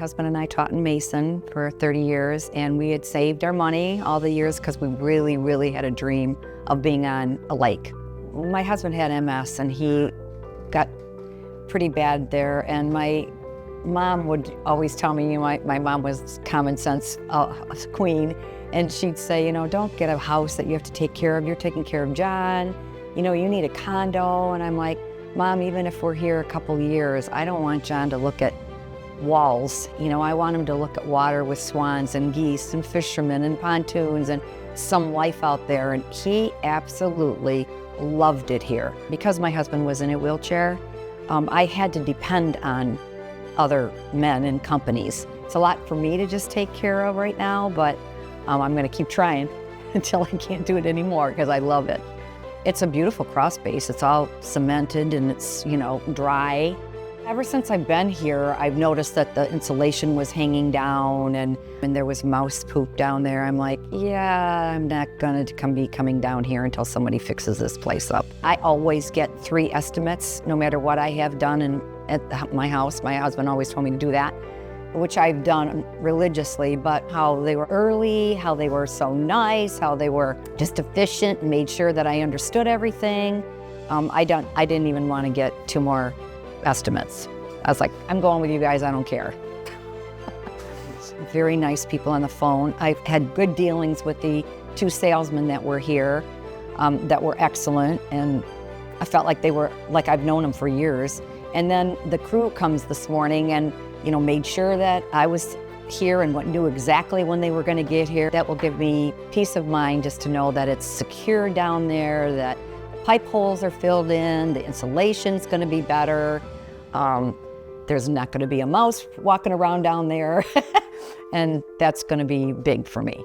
husband and I taught in Mason for 30 years, and we had saved our money all the years because we really, really had a dream of being on a lake. My husband had MS, and he got pretty bad there, and my mom would always tell me, my mom was common sense queen, and she'd say, don't get a house that you have to take care of. You're taking care of John. You need a condo. And I'm like, Mom, even if we're here a couple years, I don't want John to look at walls. I want him to look at water with swans and geese and fishermen and pontoons and some life out there. And he absolutely loved it here. Because my husband was in a wheelchair, I had to depend on other men and companies. It's a lot for me to just take care of right now, but I'm going to keep trying until I can't do it anymore because I love it. It's a beautiful crawl space. It's all cemented and it's, dry. Ever since I've been here, I've noticed that the insulation was hanging down and there was mouse poop down there. I'm like, yeah, I'm not going to be coming down here until somebody fixes this place up. I always get 3 estimates, no matter what I have done at my house. My husband always told me to do that, which I've done religiously, but how they were early, how they were so nice, how they were just efficient and made sure that I understood everything. I didn't even want to get 2 more estimates. I was like, I'm going with you guys, I don't care. Very nice people on the phone. I've had good dealings with the 2 salesmen that were here that were excellent, and I felt like they were, like I've known them for years. And then the crew comes this morning and, made sure that I was here and knew exactly when they were going to get here. That will give me peace of mind just to know that it's secure down there, that pipe holes are filled in, the insulation's going to be better. There's not going to be a mouse walking around down there. And that's going to be big for me.